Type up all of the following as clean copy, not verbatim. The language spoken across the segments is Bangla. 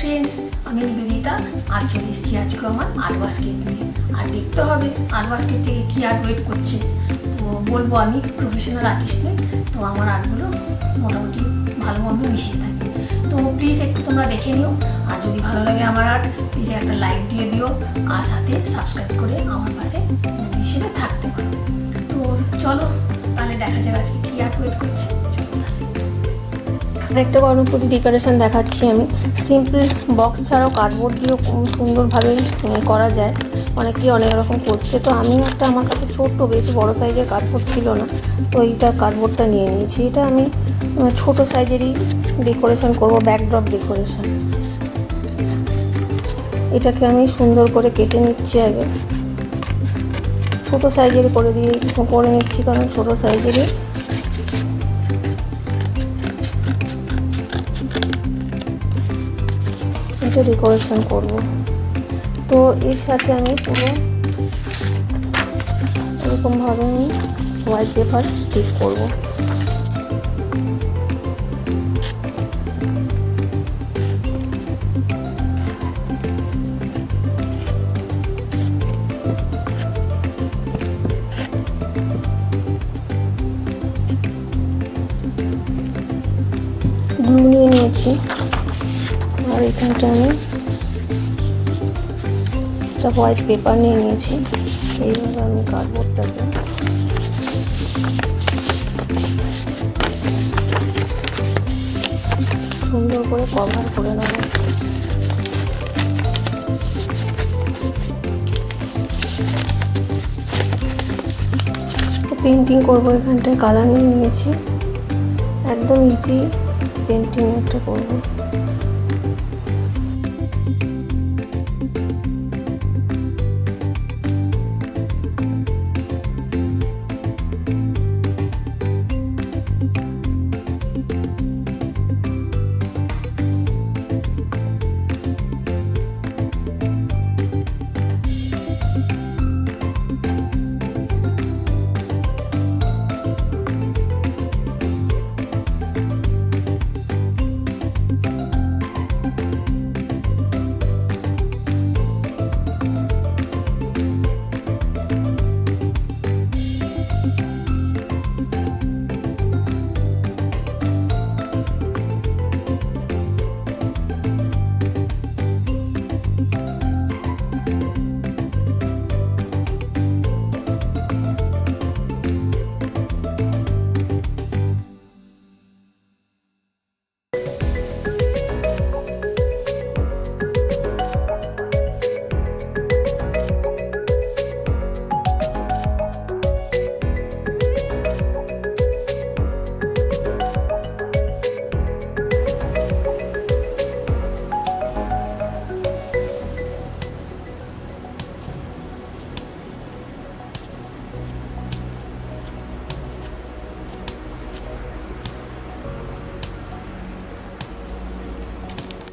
ফ্রেন্ডস, আমি নিবেদিতা আর চলে এসেছি আজকে আমার আর্ট বাস্কেট নিয়ে। আর দেখতে হবে আর্ট বাস্কেট থেকে কী আর্ট ওয়েট করছে। তো বলবো আমি প্রফেশনাল আর্টিস্ট নই, তো আমার আর্টগুলো মোটামুটি ভালো মন্দ মিশিয়ে থাকে। তো প্লিজ একটু তোমরা দেখে নিও, আর যদি ভালো লাগে আমার আর্ট প্লিজ একটা লাইক দিয়ে দিও, আর সাথে সাবস্ক্রাইব করে আমার পাশে বন্ধু হিসেবে থাকতে পারো। তো চলো তাহলে দেখা যাবে আজকে কী আর্ট ওয়েট করছে। আরেকটা গণপতি ডেকোরেশন দেখাচ্ছি আমি। সিম্পল বক্স ছাড়াও কার্ডবোর্ড দিয়েও সুন্দরভাবে করা যায়, অনেকেই অনেক রকম করছে। তো আমি একটা, আমার কাছে ছোট্ট বেশি বড় সাইজের কার্ডবোর্ড ছিল না, তো এইটা কার্ডবোর্ডটা নিয়ে নিয়েছি। এটা আমি ছোট সাইজেরই ডেকোরেশন করব, ব্যাকড্রপ ডেকোরেশন। এটাকে আমি সুন্দর করে কেটে নিচ্ছি আগে, ছোট সাইজের করে নিচ্ছি, কারণ ছোট সাইজেরই এটা ডেকোরেশন করব। তো এর সাথে আমি পুরো এরকমভাবে আমি হোয়াইট পেপার স্টিক করব। গ্লু নিয়ে নিয়েছি, আর এখানটা আমি একটা হোয়াইট পেপার নিয়ে নিয়েছি। এইভাবে আমি কার্ডবোর্ডটাকে সুন্দর করে কভার করে নেব। পেন্টিং করব, এখানটায় কালার নিয়ে নিয়েছি, একদম ইজি পেন্টিং একটা করব।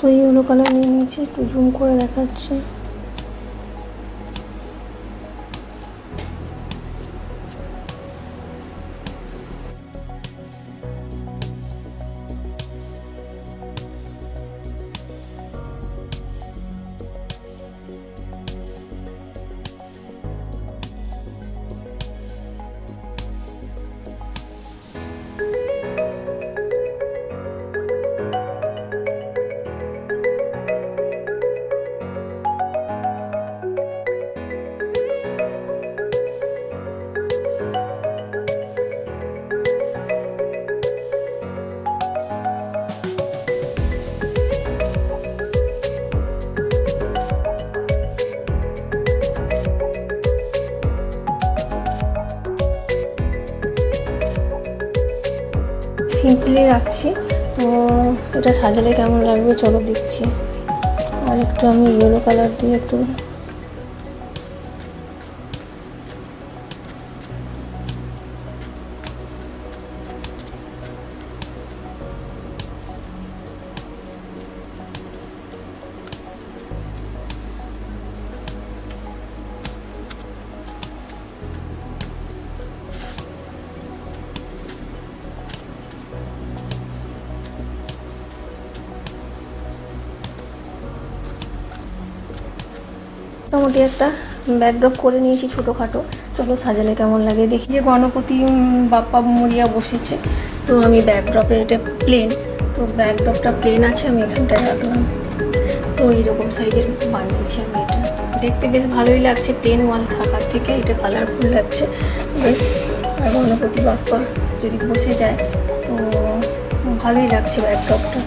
তো ইয়েলো কালার নিয়ে নিয়েছি, একটু জুম করে দেখাচ্ছি। সিম্পলি রাখছি, তো এটা সাজালে কেমন লাগবে চলো দেখছি। আর একটু আমি ইয়েলো কালার দিয়ে একটু মোটামুটি একটা ব্যাকড্রপ করে নিয়েছি ছোটোখাটো। চলো সাজালে কেমন লাগে দেখি। যে গণপতি বাপ্পা মরিয়া বসেছে, তো আমি ব্যাকড্রপে, এটা প্লেন, তো ব্যাকড্রপটা প্লেন আছে, আমি এখানটায় রাখলাম। তো এইরকম সাইজের বানিয়েছি আমি। এটা দেখতে বেশ ভালোই লাগছে, প্লেন ওয়াল থাকার থেকে এটা কালারফুল লাগছে বেশ। আর গণপতি বাপ্পা যদি বসে যায় তো ভালোই লাগছে ব্যাকড্রপটা।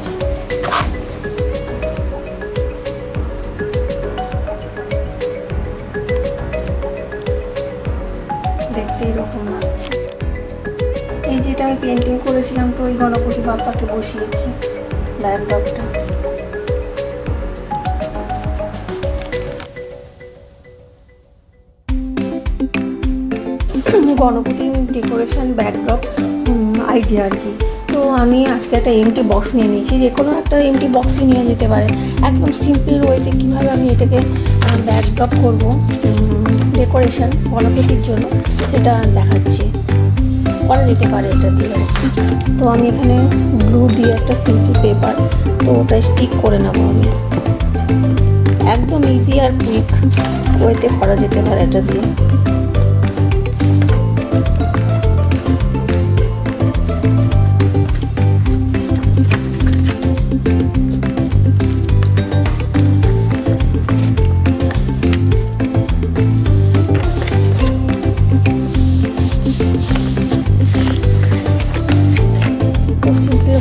দেখতে এরকম লাগছে। এই যেটা আমি পেন্টিং করেছিলাম, তো ওই গণপতি বাপ্পাকে বসিয়েছি ব্যাকড্রপটা। গণপতি ডেকোরেশন ব্যাকড্রপ আইডিয়া আর কি। তো আমি আজকে একটা এমটি বক্স নিয়ে নিয়েছি, যে কোনো একটা এমটি বক্সই নিয়ে যেতে পারে। একদম সিম্পল ওয়েতে কীভাবে আমি এটাকে ব্যাকড্রপ করবো ডেকোরেশন গণপতির জন্য, সেটা দেখাচ্ছি। করা যেতে পারে এটা দিয়ে। তো আমি এখানে গ্লু দিয়ে একটা সিম্পল পেপার, তো ওটা স্টিক করে নেবো আমি। একদম ইজি আর কুইক ওয়েতে করা যেতে পারে এটা দিয়ে।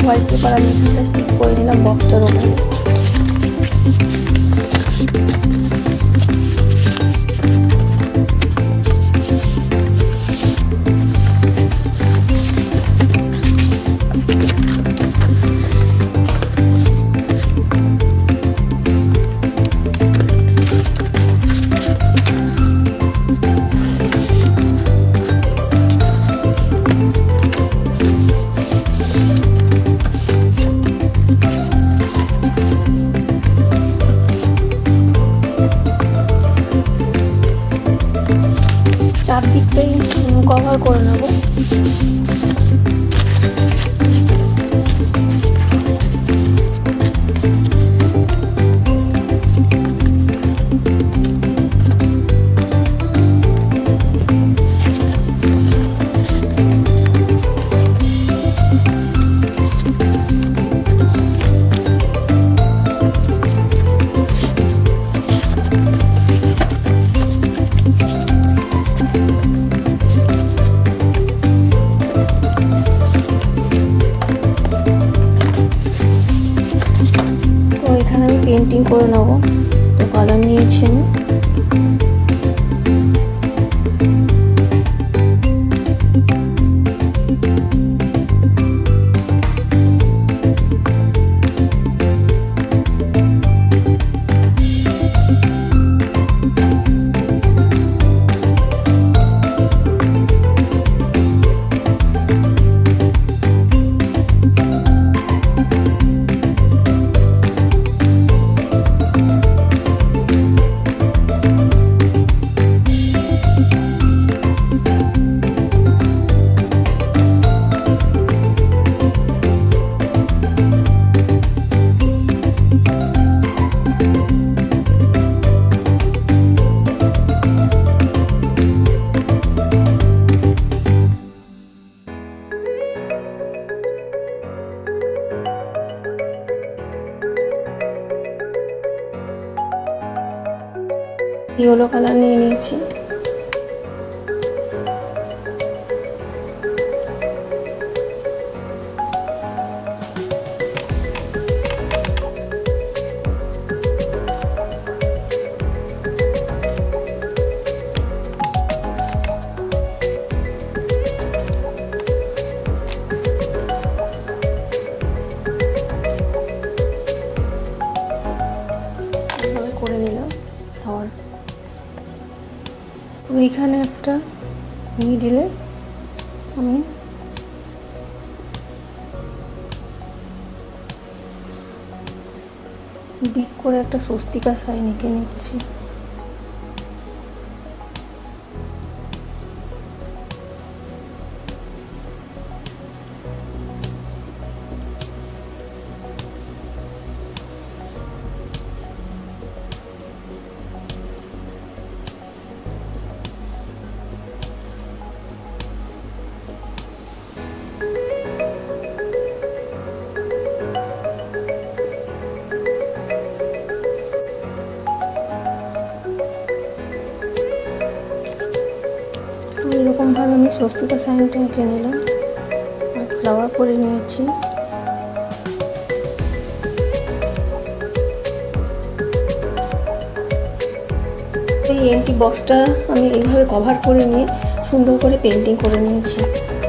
হোয়াইট পেপার আমি এখানটা স্টিক করে নিলাম বক্সটার ওপরে। চারদিকটাই কভার করে নেব। এখানে আমি পেন্টিং করে নেব। তো কালার নিয়েছি আমি। ইয়েলো কালার নিয়ে নিয়েছি। করে নিলাম আর ওইখানে একটা নিডেলে আমি বিগ করে একটা স্বস্তিকা সাইন এঁকে নিচ্ছি। আমি স্বস্তিকা সাইনটা এঁকে নিলাম আর ফ্লাওয়ার করে নিয়েছি। এই এমটি বক্সটা আমি এইভাবে কভার করে নিয়ে সুন্দর করে পেন্টিং করে নিয়েছি।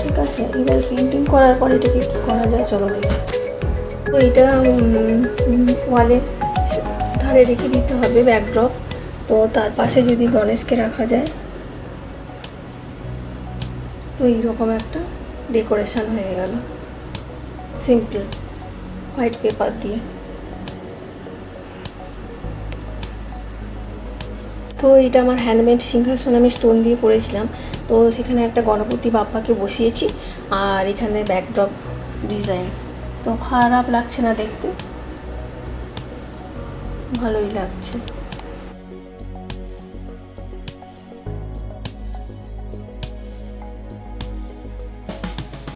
ঠিক আছে, এবার পেন্টিং করার পর এটাকে কী করা যায় চলো দেখি। তো এটা ওয়ালে ধারে রেখে দিতে হবে ব্যাকড্রপ। তো তার পাশে যদি গণেশকে রাখা যায় তো এইরকম একটা ডেকোরেশন হয়ে গেল সিম্পল হোয়াইট পেপার দিয়ে। তো এটা আমার হ্যান্ডমেড সিংহাসন, আমি স্টোন দিয়ে করেছিলাম। তো সেখানে একটা গণপতি বাপ্পাকে বসিয়েছি আর এখানে ব্যাকড্রপ ডিজাইন। তো খারাপ লাগছে না দেখতে, ভালোই লাগছে।